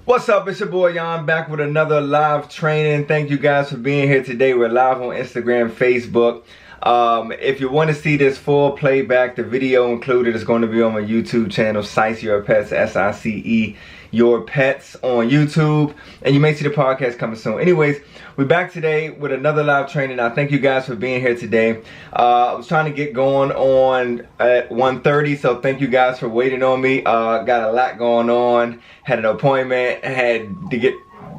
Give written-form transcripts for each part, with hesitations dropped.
What's up? It's your boy Jan back with another live training. Thank you guys for being here today. We're live on Instagram, Facebook. If you want to see this full playback, the video included is going to be on my YouTube channel, Sice Your Pets, S-I-C-E Your Pets on YouTube. And you may see the podcast coming soon. Anyways, we're back today with another live training. I thank you guys for being here today. I was trying to get going on at 1:30, so thank you guys for waiting on me. Got a lot going on. Had an appointment, had to get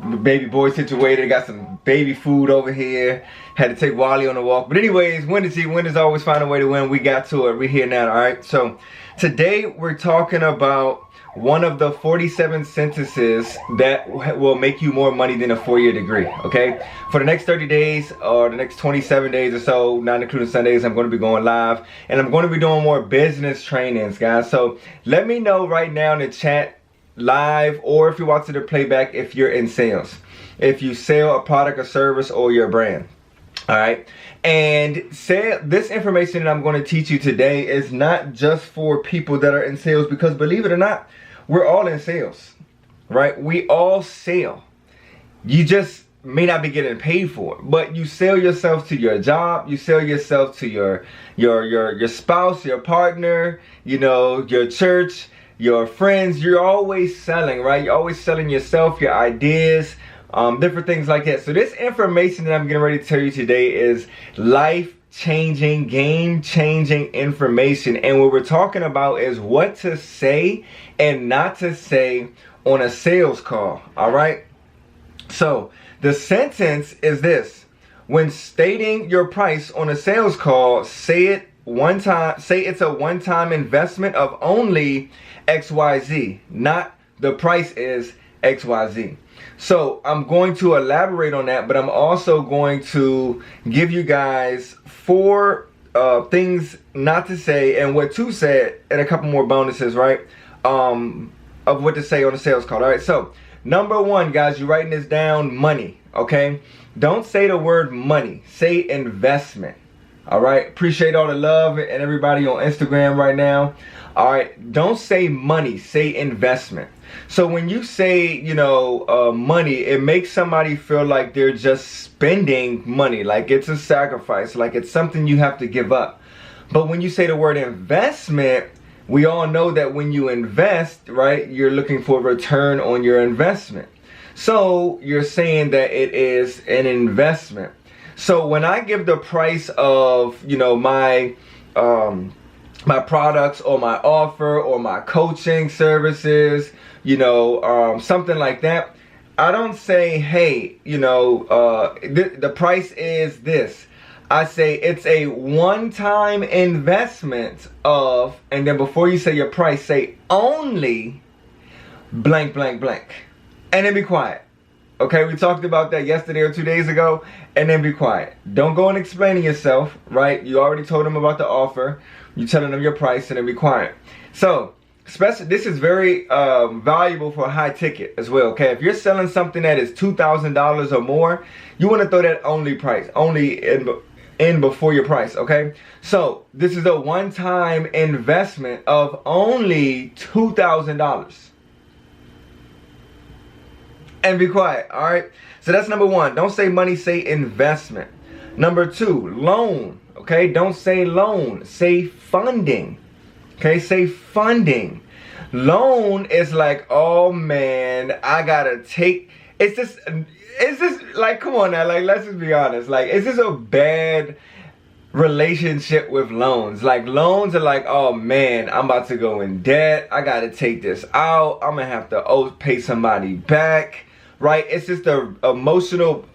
the baby boy situated, got some baby food over here, had to take Wally on a walk. But anyways, winners always find a way to win. We got to it. We're here now, all right? So today we're talking about one of the 47 sentences that will make you more money than a 4-year degree, okay? For the next 30 days or the next 27 days or so, not including Sundays, I'm going to be going live. And I'm going to be doing more business trainings, guys. So let me know right now in the chat, live, or if you're watching the playback, if you're in sales, if you sell a product or service or your brand. All right, and this information that I'm going to teach you today is not just for people that are in sales, because believe it or not, we're all in sales, right? We all sell. You just may not be getting paid for it, but you sell yourself to your job, you sell yourself to your spouse, your partner, you know, your church, your friends. You're always selling, right? You're always selling yourself, your ideas, different things like that. So this information that I'm getting ready to tell you today is life-changing, game-changing information. And what we're talking about is what to say and not to say on a sales call, all right? So the sentence is this: when stating your price on a sales call, say it one time, say it's a one-time investment of only XYZ, not the price is XYZ. So I'm going to elaborate on that, but I'm also going to give you guys 4 things not to say and what to say, and a couple more bonuses, right? Of what to say on a sales call. All right, so number 1, guys, you're writing this down: money, okay? Don't say the word money, say investment. All right, appreciate all the love and everybody on Instagram right now. All right, don't say money, say investment. So when you say, you know, money, it makes somebody feel like they're just spending money, like it's a sacrifice, like it's something you have to give up. But when you say the word investment, we all know that when you invest, right, you're looking for a return on your investment. So you're saying that it is an investment. So when I give the price of, you know, my products or my offer or my coaching services, you know, something like that, I don't say, hey, you know, the price is this. I say it's a one-time investment of, and then before you say your price, say only blank, blank, blank, and then be quiet. Okay, we talked about that yesterday or 2 days ago, and then be quiet. Don't go and explaining yourself, right? You already told them about the offer. You telling them your price, and then be quiet. So, especially, this is very valuable for a high ticket as well, okay? If you're selling something that is $2,000 or more, you want to throw that only in before your price, okay? So, this is a one-time investment of only $2,000. And be quiet, all right? So that's number 1. Don't say money, say investment. Number 2, loan, okay? Don't say loan, say funding, okay? Say funding. Loan is like, oh man, I gotta take, it's just like, come on now, like, let's just be honest. Like, is this a bad relationship with loans? Like, loans are like, oh man, I'm about to go in debt. I gotta take this out. I'm gonna have to pay somebody back. Right? It's just the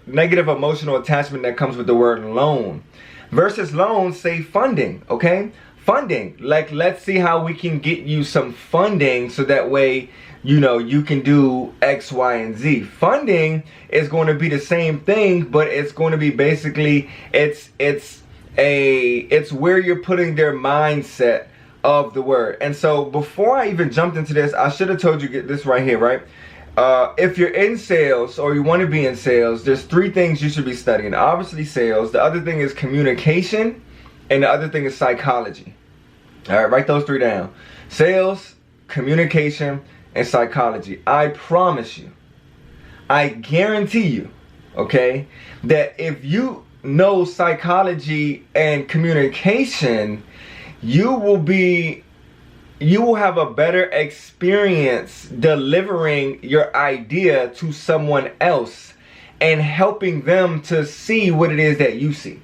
negative emotional attachment that comes with the word loan. Versus loan, say funding, okay? Funding, like, let's see how we can get you some funding so that way, you know, you can do X, Y, and Z. Funding is going to be the same thing, but it's going to be basically, it's where you're putting their mindset of the word. And so before I even jumped into this, I should have told you, get this right here, right? If you're in sales or you want to be in sales, there's 3 things you should be studying. Obviously sales, the other thing is communication, and the other thing is psychology. All right, write those 3 down. Sales, communication, and psychology. I promise you, I guarantee you, okay, that if you know psychology and communication, you will have a better experience delivering your idea to someone else and helping them to see what it is that you see.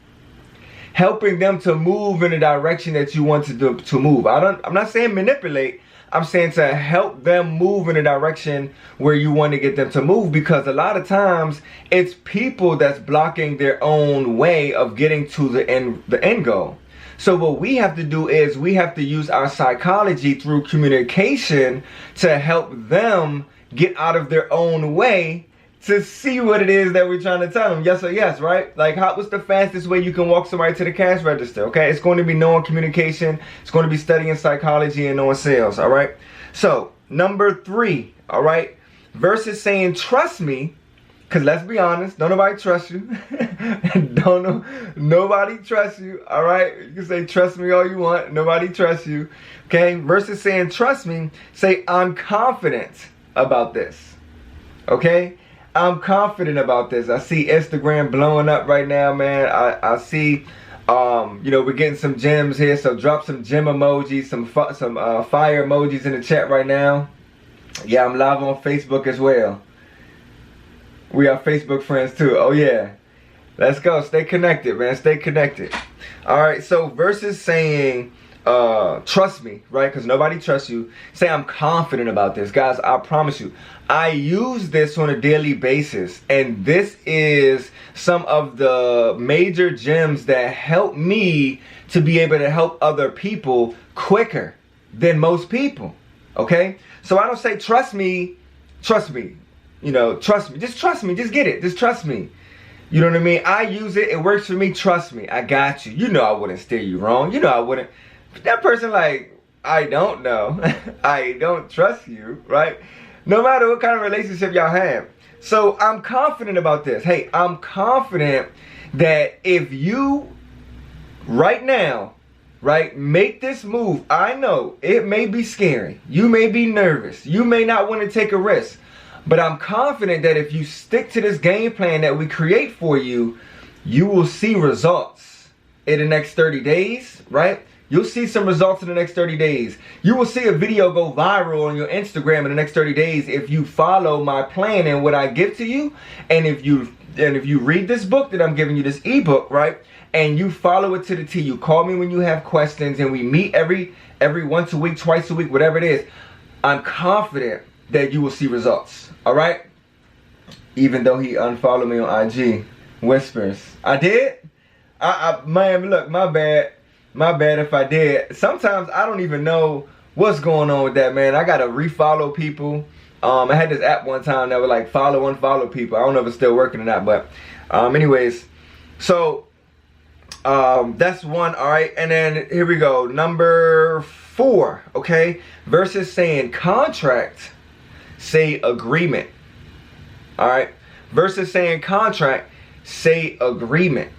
Helping them to move in the direction that you want to move. I'm not saying manipulate. I'm saying to help them move in the direction where you want to get them to move, because a lot of times it's people that's blocking their own way of getting to the end goal. So what we have to do is we have to use our psychology through communication to help them get out of their own way to see what it is that we're trying to tell them. Yes or yes, right? Like, what's the fastest way you can walk somebody to the cash register? Okay, it's going to be knowing communication. It's going to be studying psychology and knowing sales. All right. So number 3, all right, versus saying trust me, because let's be honest, don't nobody trust you. Nobody trusts you. All right, you can say trust me all you want. Nobody trusts you. Okay, versus saying trust me, say I'm confident about this. Okay. I'm confident about this. I see Instagram blowing up right now, man. I see, we're getting some gems here. So drop some gem emojis, some fire emojis in the chat right now. Yeah, I'm live on Facebook as well. We are Facebook friends too. Oh yeah. Let's go. Stay connected, man. Stay connected. All right. So versus saying trust me, right? Because nobody trusts you. Say I'm confident about this. Guys, I promise you, I use this on a daily basis. And this is some of the major gems that help me to be able to help other people quicker than most people. Okay? So I don't say trust me. Trust me. Trust me. Just trust me. Just get it. Just trust me. You know what I mean? I use it. It works for me. Trust me. I got you. You know I wouldn't steer you wrong. You know I wouldn't. That person like, I don't know. I don't trust you, right? No matter what kind of relationship y'all have. So I'm confident about this. Hey, I'm confident that if you right now, right, make this move, I know it may be scary. You may be nervous. You may not want to take a risk. But I'm confident that if you stick to this game plan that we create for you, you will see results in the next 30 days, right? You'll see some results in the next 30 days. You will see a video go viral on your Instagram in the next 30 days if you follow my plan and what I give to you. And if you read this book that I'm giving you, this ebook, right? And you follow it to the T. You call me when you have questions and we meet every once a week, twice a week, whatever it is. I'm confident that you will see results. All right? Even though he unfollowed me on IG. Whispers. I did? Man, look, my bad. My bad if I did. Sometimes I don't even know what's going on with that, man. I gotta refollow people. I had this app one time that would like follow, unfollow people. I don't know if it's still working or not, but anyways. So that's one, all right. And then here we go. Number 4, okay? Versus saying contract, say agreement. All right? Versus saying contract, say agreement.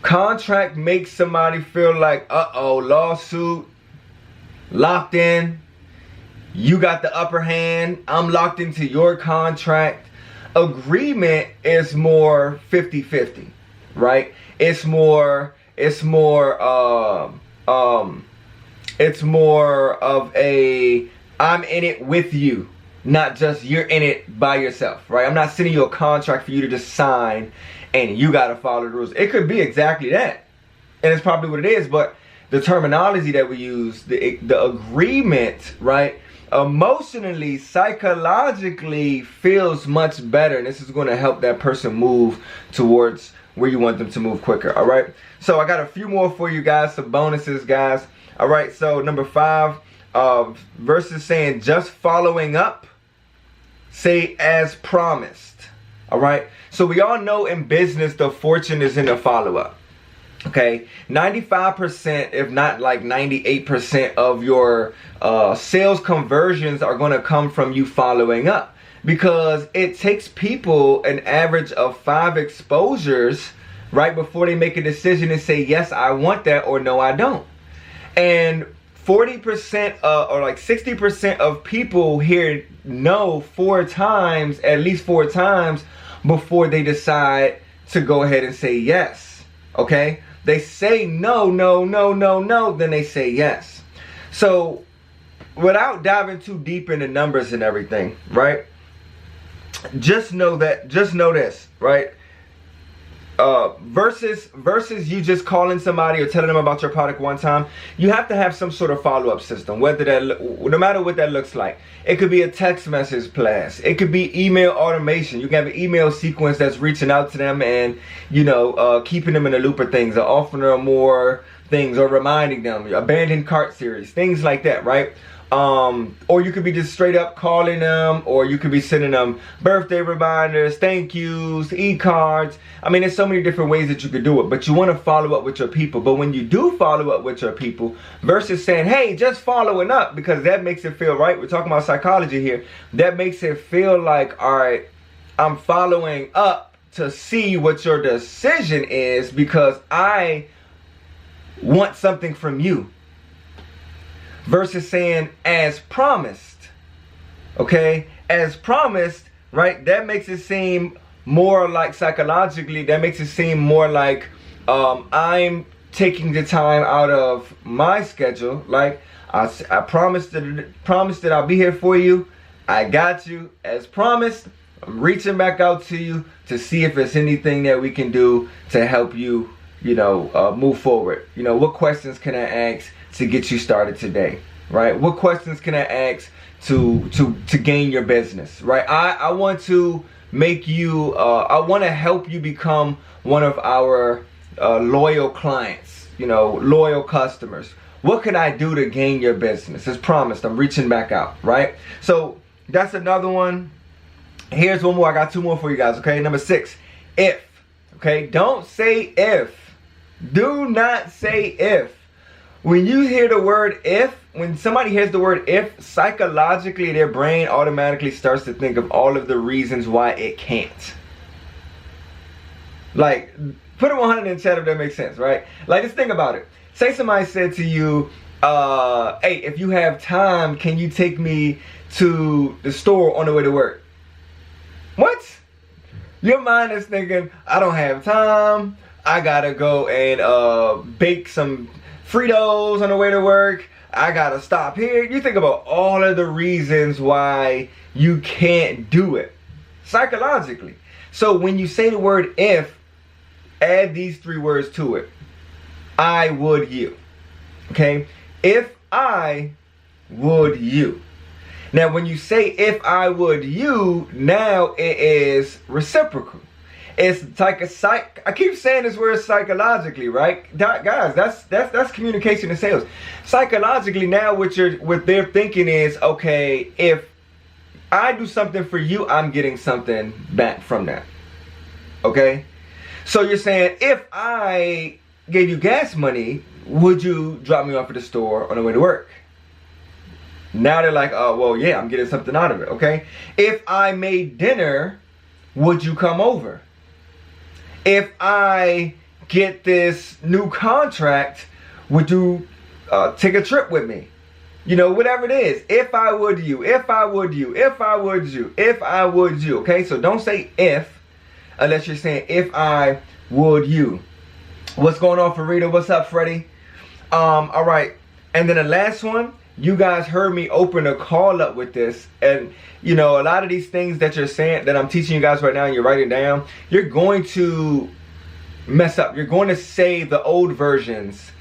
Contract makes somebody feel like, uh-oh, lawsuit, locked in. You got the upper hand. I'm locked into your contract. Agreement is more 50-50, right? It's more of a I'm in it with you, not just you're in it by yourself, right? I'm not sending you a contract for you to just sign and you gotta follow the rules. It could be exactly that, and it's probably what it is, but the terminology that we use, the agreement, right, emotionally, psychologically feels much better, and this is going to help that person move towards where you want them to move quicker. All right, so I got a few more for you guys, some bonuses, guys. All right, so number 5, versus saying just following up, say as promised. All right, so we all know in business the fortune is in the follow-up. Okay, 95%, if not like 98% of your sales conversions are going to come from you following up, because it takes people an average of 5 exposures right before they make a decision and say, yes, I want that, or no, I don't. And 40% or like 60% of people hear no 4 times, at least 4 times, before they decide to go ahead and say yes. Okay? They say no, no, no, no, no, then they say yes. So without diving too deep into numbers and everything, right? Just know this, right? Versus you just calling somebody or telling them about your product one time, you have to have some sort of follow-up system, whether that, no matter what that looks like. It could be a text message blast. It could be email automation. You can have an email sequence that's reaching out to them and, you know, keeping them in the loop of things, or offering them more things, or reminding them, abandoned cart series, things like that, right? Or you could be just straight up calling them, or you could be sending them birthday reminders, thank yous, e-cards. I mean, there's so many different ways that you could do it, but you want to follow up with your people. But when you do follow up with your people, versus saying, hey, just following up, because that makes it feel right. We're talking about psychology here. That makes it feel like, all right, I'm following up to see what your decision is because I want something from you. Versus saying, as promised, okay? As promised, right? That makes it seem more like, psychologically, that makes it seem more like I'm taking the time out of my schedule. Like, I promised that I'll be here for you. I got you. As promised, I'm reaching back out to you to see if there's anything that we can do to help you, you know, move forward. You know, what questions can I ask to get you started today, right? What questions can I ask to gain your business, right? I want to make you, I want to help you become one of our loyal clients, you know, loyal customers. What can I do to gain your business? As promised, I'm reaching back out, right? So that's another one. Here's one more. I got 2 more for you guys, okay? Number 6, if, okay? Don't say if. Do not say if. When you hear the word if, when somebody hears the word if, psychologically their brain automatically starts to think of all of the reasons why it can't. Like, put a 100 in chat if that makes sense, right? Like, just think about it. Say somebody said to you, hey, if you have time, can you take me to the store on the way to work? What? Your mind is thinking, I don't have time. I gotta go and bake some Fritos on the way to work. I gotta stop here. You think about all of the reasons why you can't do it psychologically. So when you say the word if, add these 3 words to it. I would you. Okay? If I would you. Now when you say if I would you, now it is reciprocal. It's like I keep saying this word psychologically, right? Guys, that's communication and sales. Psychologically, now what they're thinking is, okay, if I do something for you, I'm getting something back from that. Okay? So you're saying, if I gave you gas money, would you drop me off at the store on the way to work? Now they're like, oh, well, yeah, I'm getting something out of it, okay? If I made dinner, would you come over? If I get this new contract, would you take a trip with me? You know, whatever it is. If I would you, if I would you, if I would you, if I would you. Okay, so don't say if unless you're saying if I would you. What's going on, Farida? What's up, Freddie? All right. And then the last one, you guys heard me open a call up with this, and you know, a lot of these things that you're saying, that I'm teaching you guys right now, and you're writing down, you're going to mess up. You're going to say the old versions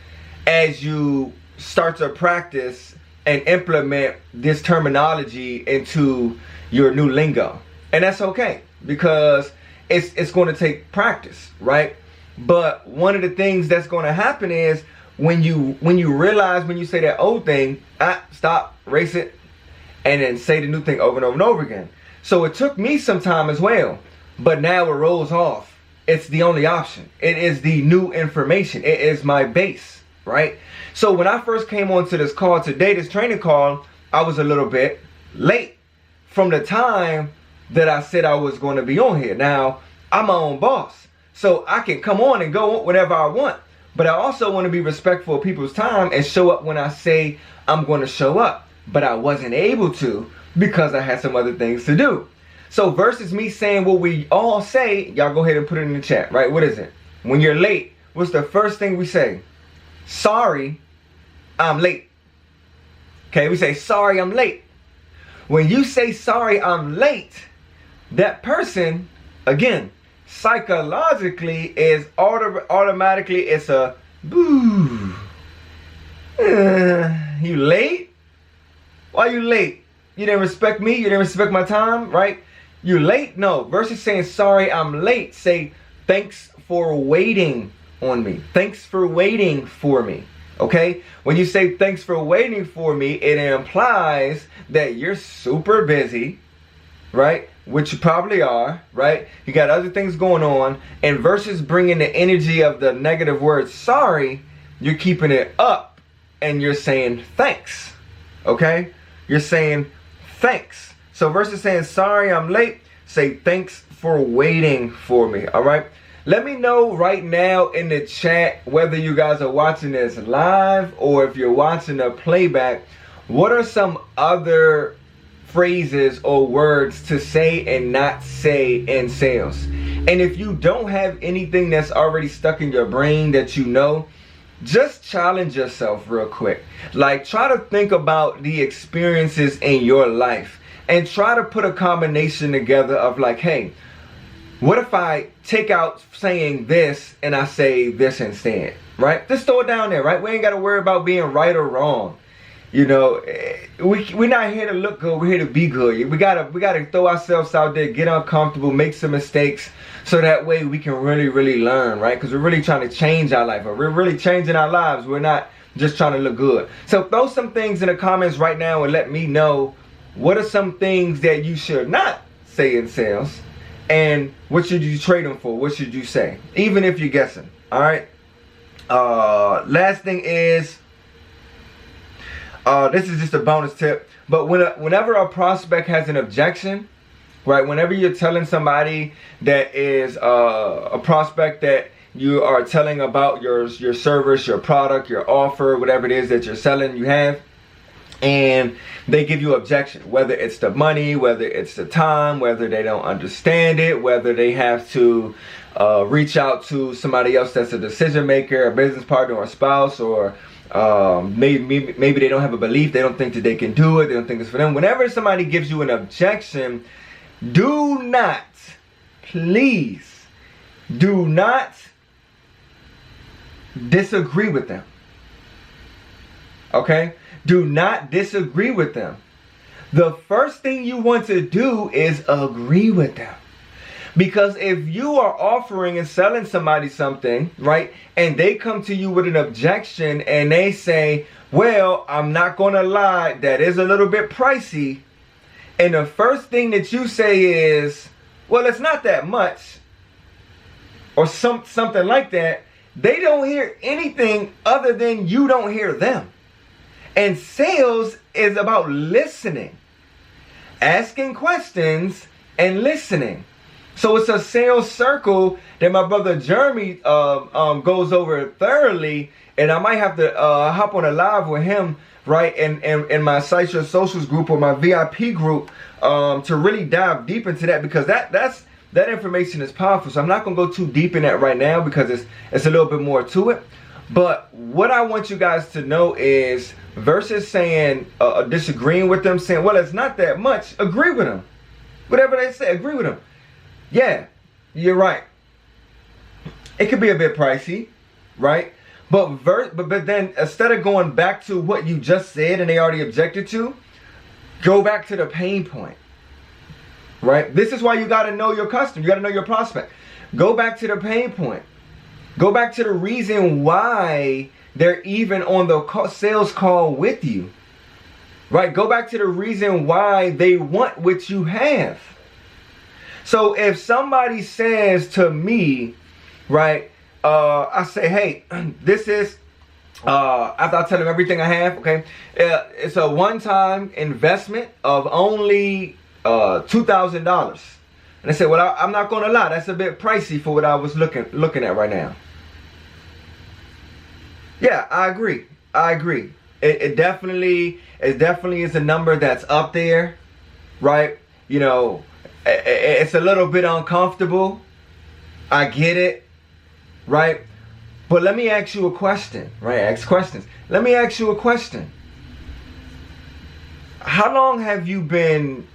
as you start to practice and implement this terminology into your new lingo. And that's okay, because it's going to take practice, right? But one of the things that's going to happen is when you realize, when you say that old thing, stop, erase it, and then say the new thing over and over and over again. So it took me some time as well, but now it rolls off. It's the only option. It is the new information. It is my base, right? So when I first came onto this call today, this training call, I was a little bit late from the time that I said I was going to be on here. Now, I'm my own boss, so I can come on and go whenever I want. But I also want to be respectful of people's time and show up when I say I'm going to show up. But I wasn't able to because I had some other things to do. So versus me saying what we all say, y'all go ahead and put it in the chat, right? What is it? When you're late, what's the first thing we say? Sorry, I'm late. Okay, we say, sorry, I'm late. When you say, sorry, I'm late, that person, again, psychologically is automatically, it's a boo. You late? Why you late? You didn't respect me? You didn't respect my time, right? You late? No. Versus saying, sorry, I'm late, say, thanks for waiting on me. Thanks for waiting for me. Okay? When you say thanks for waiting for me, it implies that you're super busy, right? Which you probably are, right? You got other things going on. And versus bringing the energy of the negative word sorry, you're keeping it up and you're saying thanks. Okay? You're saying thanks. So versus saying sorry, I'm late, say thanks for waiting for me. All right? Let me know right now in the chat whether you guys are watching this live or if you're watching a playback. What are some other phrases or words to say and not say in sales? And if you don't have anything that's already stuck in your brain that you know, just challenge yourself real quick. Like, try to think about the experiences in your life and try to put a combination together of like, hey, what if I take out saying this and I say this instead, right? Just throw it down there, right? We ain't got to worry about being right or wrong. You know, we're not here to look good. We're here to be good. We gotta throw ourselves out there, get uncomfortable, make some mistakes, so that way we can really learn, right? Because we're really trying to change our life. Or we're really changing our lives. We're not just trying to look good. So throw some things in the comments right now and let me know what are some things that you should not say in sales. And what should you trade them for? What should you say? Even if you're guessing. All right. Last thing is, this is just a bonus tip. But whenever a prospect has an objection, right? Whenever you're telling somebody that is a prospect that you are telling about your service, your product, your offer, whatever it is that you're selling, you have, and they give you objection, whether it's the money, whether it's the time, whether they don't understand it, whether they have to reach out to somebody else that's a decision maker, a business partner, or a spouse, or maybe they don't have a belief, they don't think that they can do it, they don't think it's for them. Whenever somebody gives you an objection, do not, please, do not disagree with them. Okay? Do not disagree with them. The first thing you want to do is agree with them. Because if you are offering and selling somebody something, right, and they come to you with an objection and they say, well, I'm not going to lie, that is a little bit pricey. And the first thing that you say is, well, it's not that much, or something like that, they don't hear anything other than you don't hear them. And sales is about listening, asking questions, and listening. So it's a sales circle that my brother Jeremy goes over thoroughly, and I might have to hop on a live with him, right, in my Cite Your Socials group or my VIP group to really dive deep into that, because that information is powerful. So I'm not gonna go too deep in that right now because it's a little bit more to it. But what I want you guys to know is, versus saying, disagreeing with them, saying, well, it's not that much, agree with them. Whatever they say, agree with them. Yeah, you're right. It could be a bit pricey, right? But then instead of going back to what you just said and they already objected to, go back to the pain point, right? This is why you got to know your customer. You got to know your prospect. Go back to the pain point. Go back to the reason why they're even on the sales call with you, right? Go back to the reason why they want what you have. So if somebody says to me, right, I say, hey, this is, after I tell them everything I have, okay, it's a one-time investment of only $2,000. And they say, well, I'm not going to lie, that's a bit pricey for what I was looking at right now. Yeah, I agree. It definitely is a number that's up there, right? You know, it's a little bit uncomfortable. I get it, right? But let me ask you a question, right? Ask questions. Let me ask you a question. How long have you been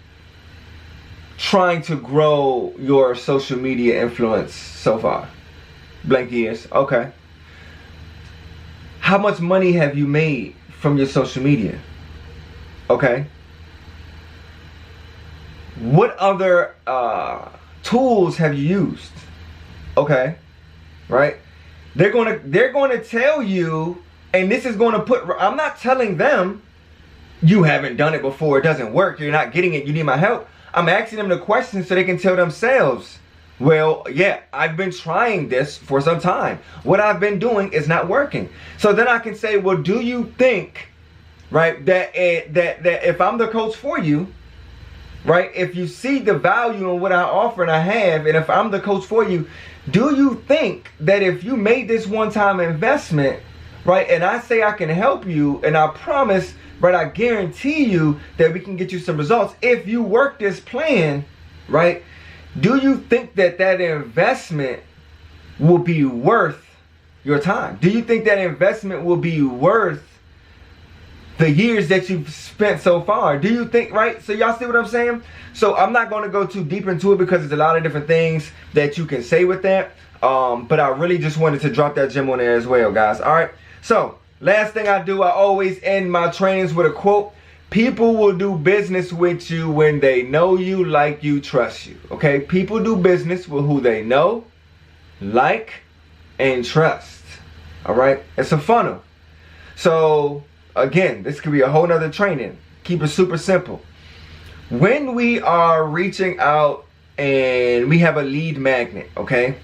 trying to grow your social media influence so far? Blank years. Okay. How much money have you made from your social media? Okay. What other tools have you used? Okay. Right? They're gonna tell you, and this is gonna put, I'm not telling them you haven't done it before, it doesn't work, you're not getting it, you need my help. I'm asking them the questions so they can tell themselves, well, yeah, I've been trying this for some time. What I've been doing is not working. So then I can say, well, do you think, right, that if I'm the coach for you, right, if you see the value in what I offer and I have, and if I'm the coach for you, do you think that if you made this one-time investment, right, and I say I can help you, and I promise, right, I guarantee you that we can get you some results if you work this plan, right, do you think that that investment will be worth your time? Do you think that investment will be worth the years that you've spent so far? Do you think, right? So y'all see what I'm saying? So I'm not going to go too deep into it because there's a lot of different things that you can say with that. But I really just wanted to drop that gem on there as well, guys. All right. So last thing I do, I always end my trainings with a quote. People will do business with you when they know you, like you, trust you. Okay? People do business with who they know, like, and trust. All right? It's a funnel. So again, this could be a whole nother training. Keep it super simple. When we are reaching out and we have a lead magnet, okay?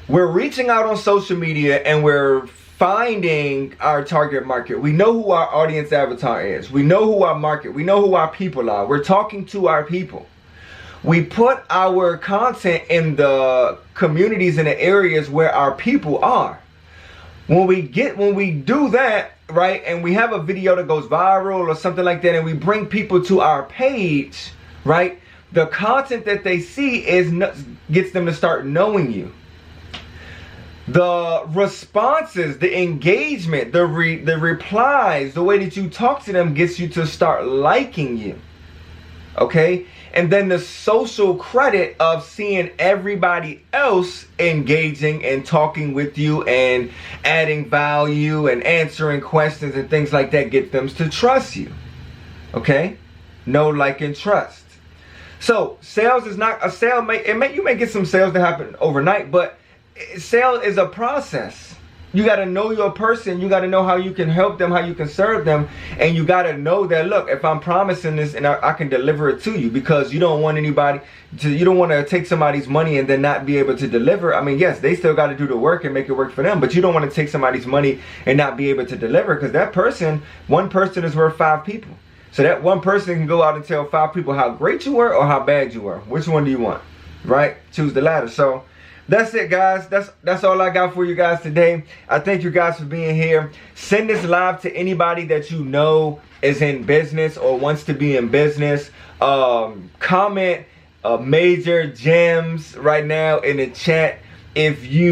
We're reaching out on social media and we're finding our target market. We know who our audience avatar is. We know who our market. We know who our people are. We're talking to our people. We put our content in the communities and the areas where our people are. When we do that, right, and we have a video that goes viral or something like that, and we bring people to our page, right, the content that they see gets them to start knowing you. The responses, the engagement, the replies, the way that you talk to them gets you to start liking you. Okay? And then the social credit of seeing everybody else engaging and talking with you and adding value and answering questions and things like that get them to trust you. Okay? Know, like, and trust. So sales is not a sale. You may get some sales that happen overnight, but sale is a process. You got to know your person. You got to know how you can help them, how you can serve them. And you got to know that, look, if I'm promising this and I can deliver it to you, because you don't want you don't want to take somebody's money and then not be able to deliver. I mean, yes, they still got to do the work and make it work for them, but you don't want to take somebody's money and not be able to deliver, because that person, one person is worth 5 people. So that one person can go out and tell 5 people how great you were or how bad you were. Which one do you want? Right? Choose the latter. So that's it, guys. That's all I got for you guys today. I thank you guys for being here. Send this live to anybody that you know is in business or wants to be in business. Comment major gems right now in the chat if you